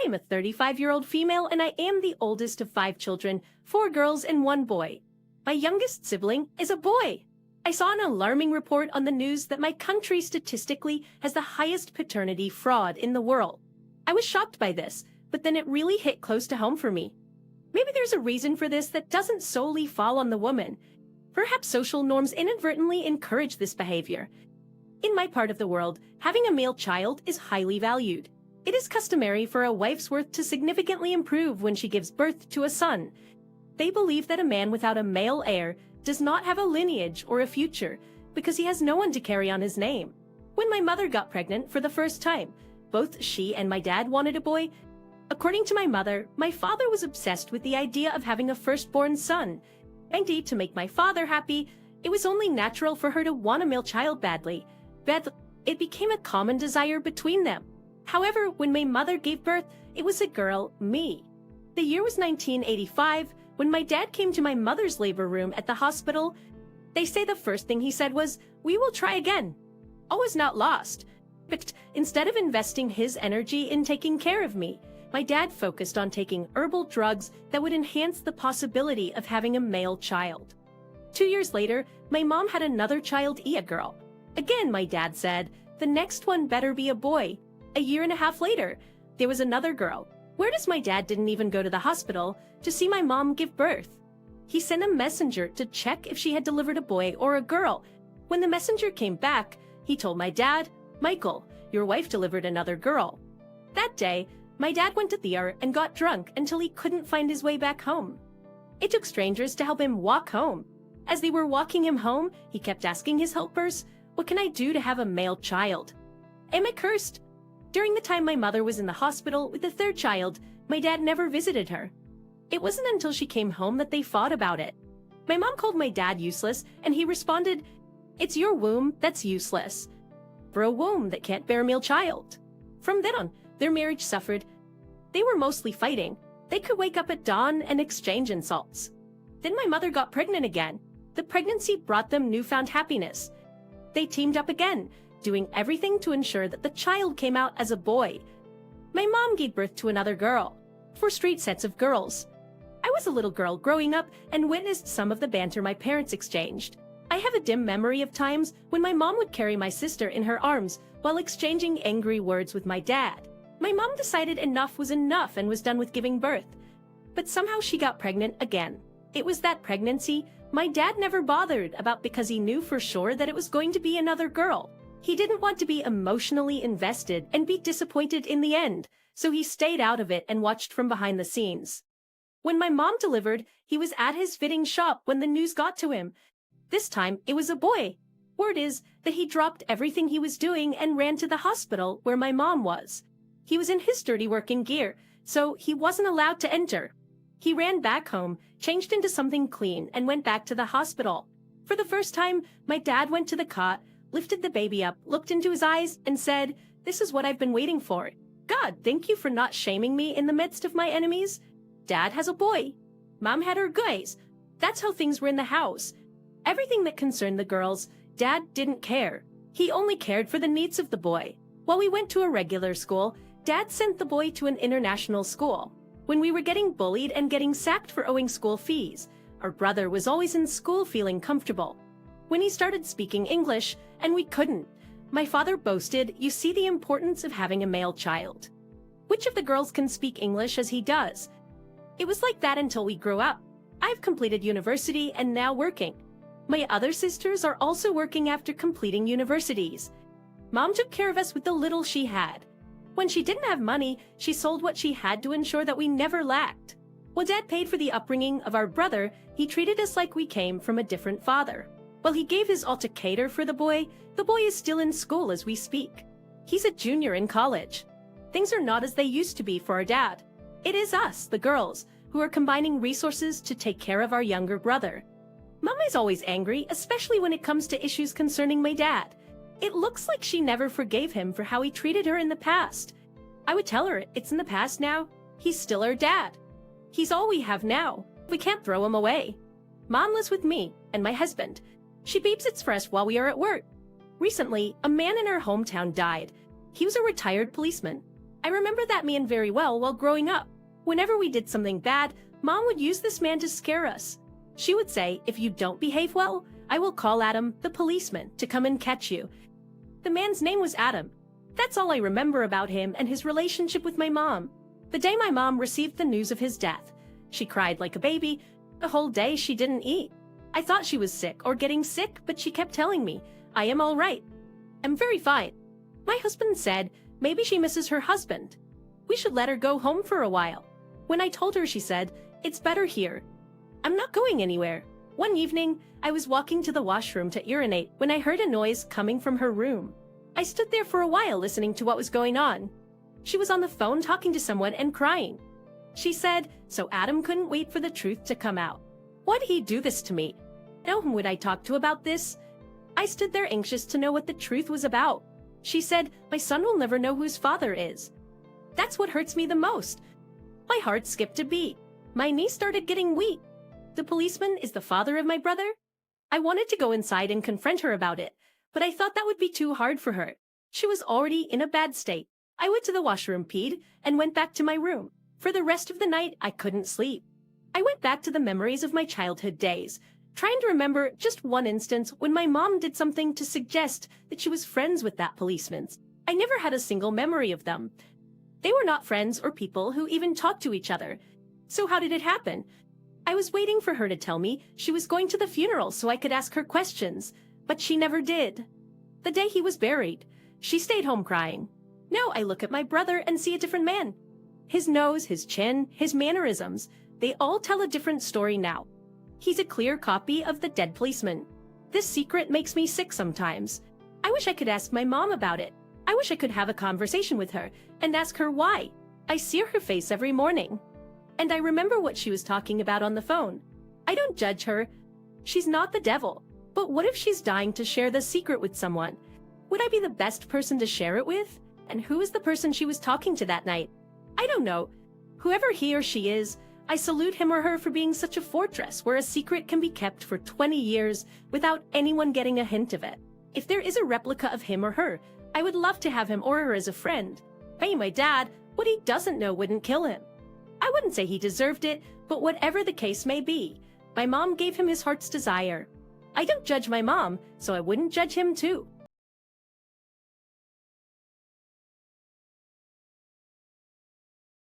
I am a 35-year-old female and I am the oldest of 5 children, 4 girls and 1 boy. My youngest sibling is a boy. I saw an alarming report on the news that my country statistically has the highest paternity fraud in the world. I was shocked by this, but then it really hit close to home for me. Maybe there's a reason for this that doesn't solely fall on the woman. Perhaps social norms inadvertently encourage this behavior. In my part of the world, having a male child is highly valued. It is customary for a wife's worth to significantly improve when she gives birth to a son. They believe that a man without a male heir does not have a lineage or a future because he has no one to carry on his name. When my mother got pregnant for the first time, both she and my dad wanted a boy. According to my mother, my father was obsessed with the idea of having a firstborn son. Indeed, to make my father happy, it was only natural for her to want a male child badly. It became a common desire between them. However, when my mother gave birth, it was a girl, me. The year was 1985. When my dad came to my mother's labor room at the hospital, they say the first thing he said was, "We will try again." All was not lost. But instead of investing his energy in taking care of me, my dad focused on taking herbal drugs that would enhance the possibility of having a male child. 2 years later, my mom had another child, a girl. Again, my dad said, "The next one better be a boy." A year and a half later, there was another girl. Where does my dad didn't even go to the hospital to see my mom give birth? He sent a messenger to check if she had delivered a boy or a girl. When the messenger came back, he told my dad, "Michael, your wife delivered another girl." That day, my dad went to the ER and got drunk until he couldn't find his way back home. It took strangers to help him walk home. As they were walking him home, he kept asking his helpers, "What can I do to have a male child? Am I cursed?" During the time my mother was in the hospital with the 3rd child, my dad never visited her. It wasn't until she came home that they fought about it. My mom called my dad useless, and he responded, "It's your womb that's useless for a womb that can't bear a male child." From then on, their marriage suffered. They were mostly fighting. They could wake up at dawn and exchange insults. Then my mother got pregnant again. The pregnancy brought them newfound happiness. They teamed up again, doing everything to ensure that the child came out as a boy. My mom gave birth to another girl, 4 straight sets of girls. I was a little girl growing up and witnessed some of the banter my parents exchanged. I have a dim memory of times when my mom would carry my sister in her arms while exchanging angry words with my dad. My mom decided enough was enough and was done with giving birth. But somehow she got pregnant again. It was that pregnancy my dad never bothered about because he knew for sure that it was going to be another girl. He didn't want to be emotionally invested and be disappointed in the end, so he stayed out of it and watched from behind the scenes. When my mom delivered, he was at his fitting shop when the news got to him. This time, it was a boy. Word is that he dropped everything he was doing and ran to the hospital where my mom was. He was in his dirty working gear, so he wasn't allowed to enter. He ran back home, changed into something clean, and went back to the hospital. For the first time, my dad went to the cot, lifted the baby up, looked into his eyes, and said, "This is what I've been waiting for. God, thank you for not shaming me in the midst of my enemies. Dad has a boy. Mom had her guys." That's how things were in the house. Everything that concerned the girls, Dad didn't care. He only cared for the needs of the boy. While we went to a regular school, Dad sent the boy to an international school. When we were getting bullied and getting sacked for owing school fees, our brother was always in school feeling comfortable. When he started speaking English, and we couldn't, my father boasted, "You see the importance of having a male child. Which of the girls can speak English as he does?" It was like that until we grew up. I've completed university and now working. My other sisters are also working after completing universities. Mom took care of us with the little she had. When she didn't have money, she sold what she had to ensure that we never lacked. While Dad paid for the upbringing of our brother, he treated us like we came from a different father. While he gave his all to cater for the boy is still in school as we speak. He's a junior in college. Things are not as they used to be for our dad. It is us, the girls, who are combining resources to take care of our younger brother. Mom is always angry, especially when it comes to issues concerning my dad. It looks like she never forgave him for how he treated her in the past. I would tell her, it's in the past now. He's still our dad. He's all we have now. We can't throw him away. Mom lives with me and my husband. She babysits for us while we are at work. Recently, a man in our hometown died. He was a retired policeman. I remember that man very well while growing up. Whenever we did something bad, Mom would use this man to scare us. She would say, if you don't behave well, I will call Adam, the policeman, to come and catch you. The man's name was Adam. That's all I remember about him and his relationship with my mom. The day my mom received the news of his death, she cried like a baby. The whole day she didn't eat. I thought she was sick or getting sick, but she kept telling me, I am all right. I'm very fine. My husband said, maybe she misses her husband. We should let her go home for a while. When I told her, she said, it's better here. I'm not going anywhere. One evening, I was walking to the washroom to urinate when I heard a noise coming from her room. I stood there for a while listening to what was going on. She was on the phone talking to someone and crying. She said, so Adam couldn't wait for the truth to come out. Why'd he do this to me? No one would I talk to about this? I stood there anxious to know what the truth was about. She said, my son will never know who his father is. That's what hurts me the most. My heart skipped a beat. My knees started getting weak. The policeman is the father of my brother? I wanted to go inside and confront her about it, but I thought that would be too hard for her. She was already in a bad state. I went to the washroom, peed, and went back to my room. For the rest of the night, I couldn't sleep. I went back to the memories of my childhood days, trying to remember just one instance when my mom did something to suggest that she was friends with that policeman. I never had a single memory of them. They were not friends or people who even talked to each other. So how did it happen? I was waiting for her to tell me she was going to the funeral so I could ask her questions, but she never did. The day he was buried, she stayed home crying. Now I look at my brother and see a different man. His nose, his chin, his mannerisms, they all tell a different story now. He's a clear copy of the dead policeman. This secret makes me sick sometimes. I wish I could ask my mom about it. I wish I could have a conversation with her and ask her why. I see her face every morning. And I remember what she was talking about on the phone. I don't judge her. She's not the devil. But what if she's dying to share the secret with someone? Would I be the best person to share it with? And who is the person she was talking to that night? I don't know. Whoever he or she is, I salute him or her for being such a fortress where a secret can be kept for 20 years without anyone getting a hint of it. If there is a replica of him or her, I would love to have him or her as a friend. Hey, my dad, what he doesn't know wouldn't kill him. I wouldn't say he deserved it, but whatever the case may be, my mom gave him his heart's desire. I don't judge my mom, so I wouldn't judge him too.